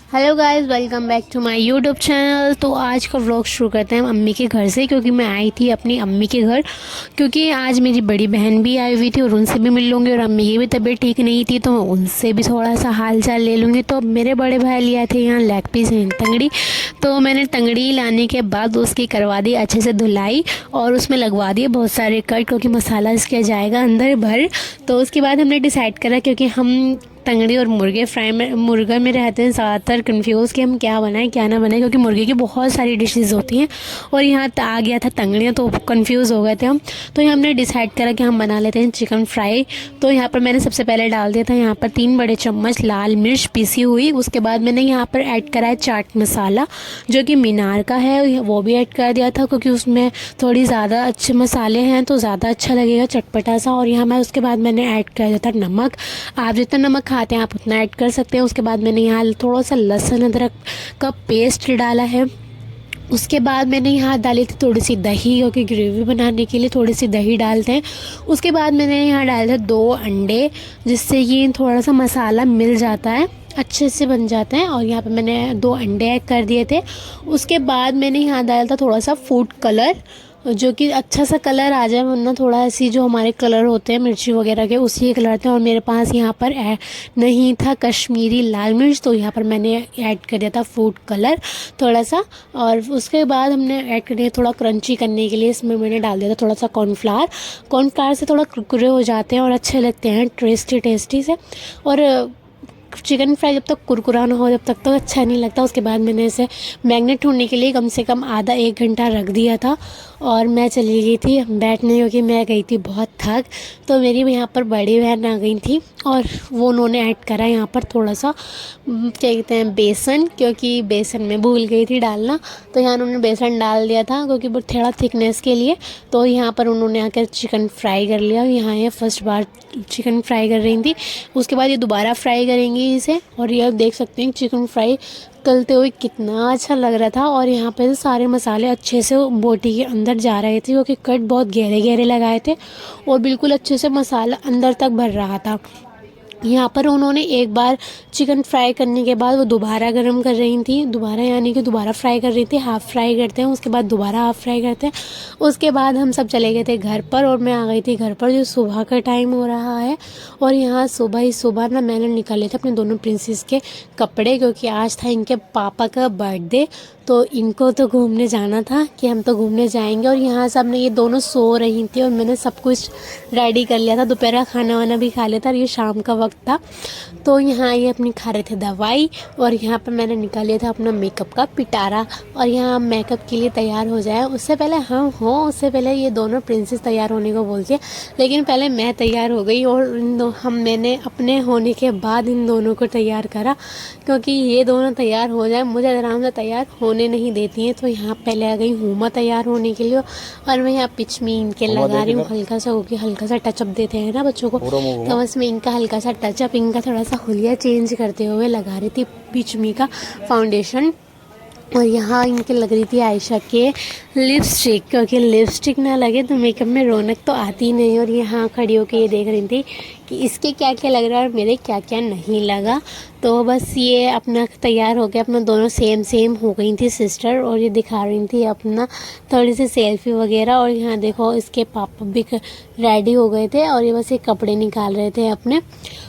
Hello guys, welcome back to my YouTube channel. तो आज का व्लॉग शुरू करते हैं अम्मी के घर से, क्योंकि मैं आई थी अपनी अम्मी के घर, क्योंकि आज मेरी बड़ी बहन भी आई हुई थी और उनसे भी मिल लूँगी। और अम्मी की भी तबीयत ठीक नहीं थी तो मैं उनसे भी थोड़ा सा हाल चाल ले लूँगी। तो अब मेरे बड़े भाई लिए आए थे यहाँ लेग पीस एंड तंगड़ी। तो मैंने तंगड़ी लाने के बाद उसकी करवा दी अच्छे से धुलाई और उसमें लगवा दिए बहुत सारे कट, क्योंकि मसाला इसके जाएगा अंदर भर। तो उसके बाद हमने डिसाइड करा, क्योंकि हम तंगड़ी और मुर्गा में रहते हैं ज़्यादातर कंफ्यूज कि हम क्या बनाएं क्या ना बनाएं, क्योंकि मुर्गे की बहुत सारी डिशेस होती हैं और यहाँ आ गया था तंगड़ियाँ, तो कंफ्यूज हो गए थे हम। तो यहाँ हमने डिसाइड करा कि हम बना लेते हैं चिकन फ्राई। तो यहाँ पर मैंने सबसे पहले डाल दिया था यहाँ पर 3 बड़े चम्मच लाल मिर्च पीसी हुई। उसके बाद मैंने यहाँ पर ऐड करा है चाट मसाला, जो कि मीनार का है, वो भी ऐड कर दिया था, क्योंकि उसमें थोड़ी ज़्यादा अच्छे मसाले हैं तो ज़्यादा अच्छा लगेगा चटपटा सा। और यहाँ मैं उसके बाद मैंने ऐड कर दिया था नमक। आप जितना नमक खाते हैं आप उतना ऐड कर सकते हैं। उसके बाद मैंने यहाँ थोड़ा सा लहसुन अदरक का पेस्ट डाला है। उसके बाद मैंने यहाँ डाली थी थोड़ी सी दही, क्योंकि ग्रेवी बनाने के लिए थोड़ी सी दही डालते हैं। उसके बाद मैंने यहाँ डाले थे 2 अंडे, जिससे ये थोड़ा सा मसाला मिल जाता है, अच्छे से बन जाते हैं। और यहाँ पे मैंने 2 अंडे ऐड कर दिए थे। उसके बाद मैंने यहाँ डाला था थोड़ा सा फूड कलर, जो कि अच्छा सा कलर आ जाए, वरना थोड़ा ऐसी जो हमारे कलर होते हैं मिर्ची वगैरह के उसी के कलर थे। और मेरे पास यहाँ पर नहीं था कश्मीरी लाल मिर्च, तो यहाँ पर मैंने ऐड कर दिया था फूड कलर थोड़ा सा। और उसके बाद हमने ऐड कर दिया थोड़ा क्रंची करने के लिए, इसमें मैंने डाल दिया था थोड़ा सा कॉर्नफ्लावर। कॉर्नफ्लावर से थोड़ा कुरकुरे हो जाते हैं और अच्छे लगते हैं टेस्टी टेस्टी से। और चिकन फ्राई जब तक कुरकुरा ना हो जब तक तो अच्छा नहीं लगता। उसके बाद मैंने इसे मैग्नेट होने के लिए कम से कम आधा 1 घंटा रख दिया था। और मैं चली गई थी बैठने, क्योंकि मैं गई थी बहुत थक। तो मेरी यहाँ पर बड़ी बहन आ गई थी और वो उन्होंने ऐड करा यहाँ पर थोड़ा सा क्या कहते हैं बेसन, क्योंकि बेसन में भूल गई थी डालना। तो यहाँ उन्होंने बेसन डाल दिया था, क्योंकि वो थोड़ा थिकनेस के लिए। तो यहाँ पर उन्होंने आकर चिकन फ्राई कर लिया। यहाँ ये फर्स्ट बार चिकन फ्राई कर रही थी, उसके बाद ये दोबारा फ्राई करेंगी इसे। और ये आप देख सकते हैं चिकन फ्राई तलते हुए कितना अच्छा लग रहा था। और यहाँ पे सारे मसाले अच्छे से बोटी के अंदर जा रहे थे, क्योंकि कट बहुत गहरे गहरे लगाए थे और बिल्कुल अच्छे से मसाला अंदर तक भर रहा था। यहाँ पर उन्होंने एक बार चिकन फ्राई करने के बाद वो दोबारा गर्म कर रही थी, दोबारा यानी कि दोबारा फ्राई कर रही थी। हाफ़ फ्राई करते हैं, उसके बाद दोबारा हाफ़ फ्राई करते हैं। उसके बाद हम सब चले गए थे घर पर और मैं आ गई थी घर पर, जो सुबह का टाइम हो रहा है। और यहाँ सुबह ही सुबह ना मैंने निकाले थे अपने दोनों प्रिंसेस के कपड़े, क्योंकि आज था इनके पापा का बर्थडे। तो इनको तो घूमने जाना था कि हम तो घूमने जाएंगे। और यहाँ सब ने ये दोनों सो रही थी और मैंने सब कुछ रेडी कर लिया था, दोपहर का खाना वाना भी खा लिया था और ये शाम का वक्त था। तो यहाँ ये अपनी खा रहे थे दवाई और यहाँ पर मैंने निकाल लिया था अपना मेकअप का पिटारा। और यहाँ मेकअप के लिए तैयार हो जाए, उससे पहले उससे पहले ये दोनों प्रिंसेस तैयार होने को बोलती है, लेकिन पहले मैं तैयार हो गई। और मैंने अपने होने के बाद इन दोनों को तैयार करा, क्योंकि ये दोनों तैयार हो जाए मुझे आराम से तैयार होने नहीं देती हैं। तो यहाँ पहले आ गई हूँ मैं तैयार होने के लिए। और मैं यहाँ पिच में इनके लगा रही हूँ हल्का सा, क्योंकि हल्का सा टचअप देते हैं ना बच्चों को, तो बस मैं इनका हल्का सा टचअप, इनका थोड़ा सा हुलिया चेंज करते हुए लगा रही थी पिच में का फाउंडेशन। और यहाँ इनके लग रही थी आयशा के लिपस्टिक, क्योंकि लिपस्टिक ना लगे तो मेकअप में रौनक तो आती नहीं। और यहाँ खड़ी होकर ये देख रही थी कि इसके क्या क्या लग रहा है और मेरे क्या क्या नहीं लगा। तो बस ये अपना तैयार हो गया, अपना दोनों सेम हो गई थी सिस्टर, और ये दिखा रही थी अपना थोड़ी सी सेल्फी वगैरह। और यहाँ देखो इसके पापा भी रेडी हो गए थे और ये बस ये कपड़े निकाल रहे थे अपने।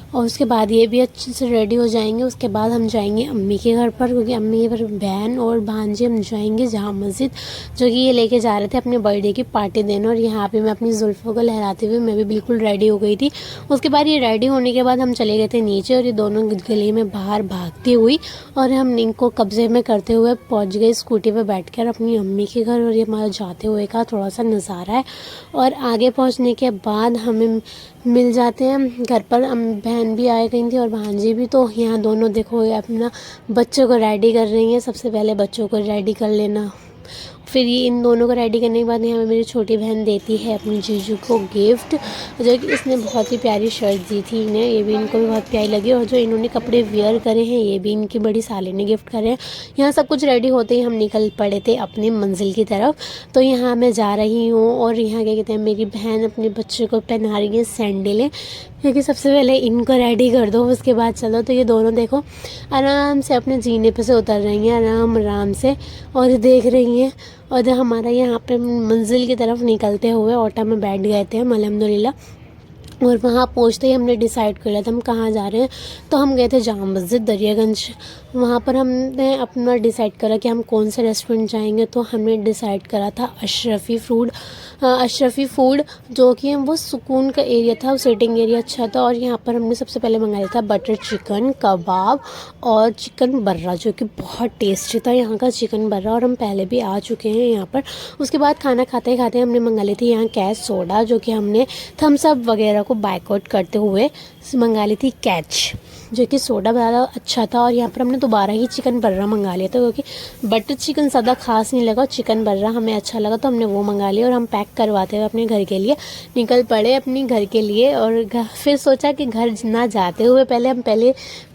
और उसके बाद ये भी अच्छे से रेडी हो जाएंगे। उसके बाद हम जाएंगे अम्मी के घर पर, क्योंकि अम्मी पर बहन और भांजे हम जाएंगे जहाँ मस्जिद, जो कि ये लेके जा रहे थे अपने बर्थडे की पार्टी देने। और यहाँ पे मैं अपनी जुल्फ़ों को लहराते हुए मैं भी बिल्कुल रेडी हो गई थी। उसके बाद ये रेडी होने के बाद हम चले गए थे नीचे, और ये दोनों गली में बाहर भागती हुई और हम इनको कब्जे में करते हुए पहुँच गए स्कूटी पर बैठ कर अपनी अम्मी के घर। और ये हमारा जाते हुए का थोड़ा सा नज़ारा है। और आगे पहुँचने के बाद हमें मिल जाते हैं घर पर। बहन भी आ गई थी और भांजी भी। तो यहाँ दोनों देखो अपना बच्चों को रेडी कर रही हैं। सबसे पहले बच्चों को रेडी कर लेना, फिर ये इन दोनों को रेडी करने के बाद यहाँ पे मेरी छोटी बहन देती है अपनी जीजू को गिफ्ट, जो कि इसने बहुत ही प्यारी शर्ट दी थी इन्हें, ये भी इनको भी बहुत प्यारी लगी। और जो इन्होंने कपड़े वेयर करे हैं ये भी इनकी बड़ी साली ने गिफ्ट करे हैं। यहाँ सब कुछ रेडी होते ही हम निकल पड़े थे अपने मंजिल की तरफ। तो यहाँ मैं जा रही हूँ और यहाँ क्या कहते हैं मेरी बहन अपने बच्चे को पहना रही है सैंडलें, क्योंकि सबसे पहले इनको रेडी कर दो उसके बाद चलो। तो ये दोनों देखो आराम से अपने जीने पे से उतर रही हैं आराम आराम से और देख रही हैं। और हमारा यहाँ पे मंजिल की तरफ निकलते हुए ऑटो में बैठ गए थे हम अल्हम्दुलिल्लाह। और वहाँ पहुँचते ही हमने डिसाइड कर लिया था हम कहाँ जा रहे हैं। तो हम गए थे जामा मस्जिद दरियागंज। वहाँ पर हमने अपना डिसाइड करा कि हम कौन से रेस्टोरेंट जाएंगे। तो हमने डिसाइड करा था अशरफ़ी फूड, जो कि वो सुकून का एरिया था, सिटिंग एरिया अच्छा था। और यहाँ पर हमने सबसे पहले मंगाया था बटर चिकन कबाब और चिकन बर्रा, जो कि बहुत टेस्टी था यहाँ का चिकन बर्रा। और हम पहले भी आ चुके हैं यहाँ पर। उसके बाद खाना खाते खाते हमने मंगा ली थी यहाँ कैच सोडा, जो कि हमने थम्स अप वगैरह को बाइकआउट करते हुए मंगा ली थी कैच, जो कि सोडा ज़्यादा अच्छा था। और यहाँ पर हमने दोबारा ही चिकन बर्रा मंगा लिया था, क्योंकि बटर चिकन ज़्यादा खास नहीं लगा, चिकन बर्रा हमें अच्छा लगा तो हमने वो मंगा लिया। और हम पैक करवाते हुए अपने घर के लिए निकल पड़े अपने घर के लिए। और फिर सोचा कि घर ना जाते हुए पहले हम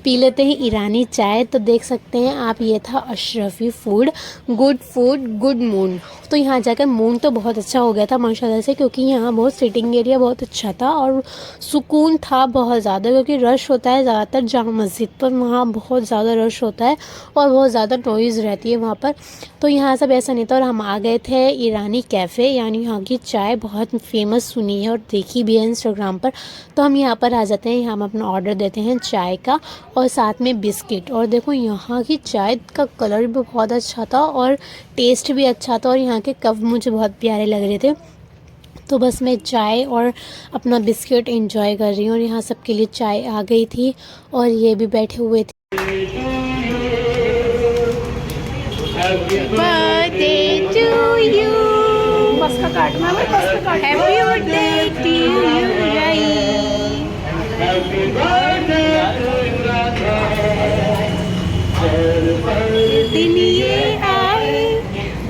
पी लेते हैं ईरानी चाय। तो देख सकते हैं आप ये था अशरफ़ी फूड गुड मूड। तो यहाँ जाकर मूड तो बहुत अच्छा हो गया था माशाल्लाह से, क्योंकि यहाँ बहुत सिटिंग एरिया बहुत अच्छा था और सुकून था बहुत ज़्यादा, क्योंकि रश होता है ज़्यादातर जामा मस्जिद पर, वहाँ बहुत ज़्यादा रश होता है और बहुत ज़्यादा नॉइज़ रहती है वहाँ पर। तो यहाँ सब ऐसा नहीं था। और हम आ गए थे ईरानी कैफ़े, यानी यहाँ की चाय बहुत फेमस सुनी है और देखी भी है इंस्टाग्राम पर। तो हम यहाँ पर आ जाते हैं, यहाँ हम अपना ऑर्डर देते हैं चाय का और साथ में बिस्किट। और देखो यहाँ की चाय का कलर भी बहुत अच्छा था और टेस्ट भी अच्छा था और यहाँ के कप मुझे बहुत प्यारे लग रहे थे। तो बस मैं चाय और अपना बिस्किट एंजॉय कर रही हूँ। और यहाँ सबके लिए चाय आ गई थी और ये भी बैठे हुए थे। Birthday to you, happy birthday to you, दिन ये आए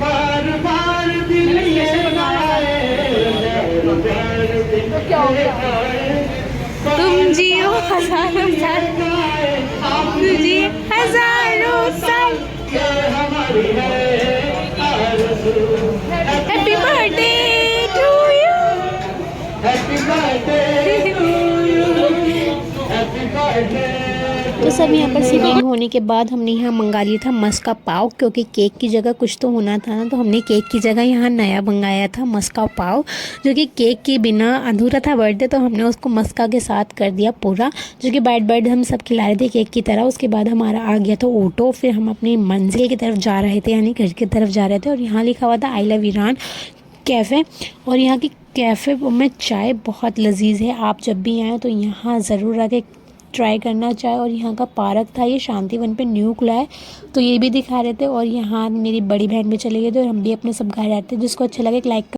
बार बार दिन ये तुम जियो हजारों साल, तुझे हजारों साल, happy birthday to you, happy birthday to you, happy birthday. तो सब यहाँ पर सीटिंग होने के बाद हमने यहाँ मंगा लिया था मस्का पाव, क्योंकि केक की जगह कुछ तो होना था ना। तो हमने केक की जगह यहाँ नया मंगाया था मस्का पाव, जो कि केक के बिना अधूरा था बर्थडे, तो हमने उसको मस्का के साथ कर दिया पूरा, जो कि बाइट हम सब खिला रहे थे केक की तरह। उसके बाद हमारा आ गया था ऑटो, फिर हम अपनी मंजिल की तरफ जा रहे थे, यानी घर की तरफ जा रहे थे। और यहाँ लिखा हुआ था आई लव ईरान कैफ़े। और यहाँ की कैफ़े में चाय बहुत लजीज है, आप जब भी आएँ तो यहाँ ज़रूर आके ट्राई करना चाहे। और यहाँ का पार्क था, ये शांतिवन पे न्यू खुला है, तो ये भी दिखा रहे थे। और यहाँ मेरी बड़ी बहन भी चली गई थी और हम भी अपने सब घर आते हैं। जिसको अच्छा लगे एक लाइक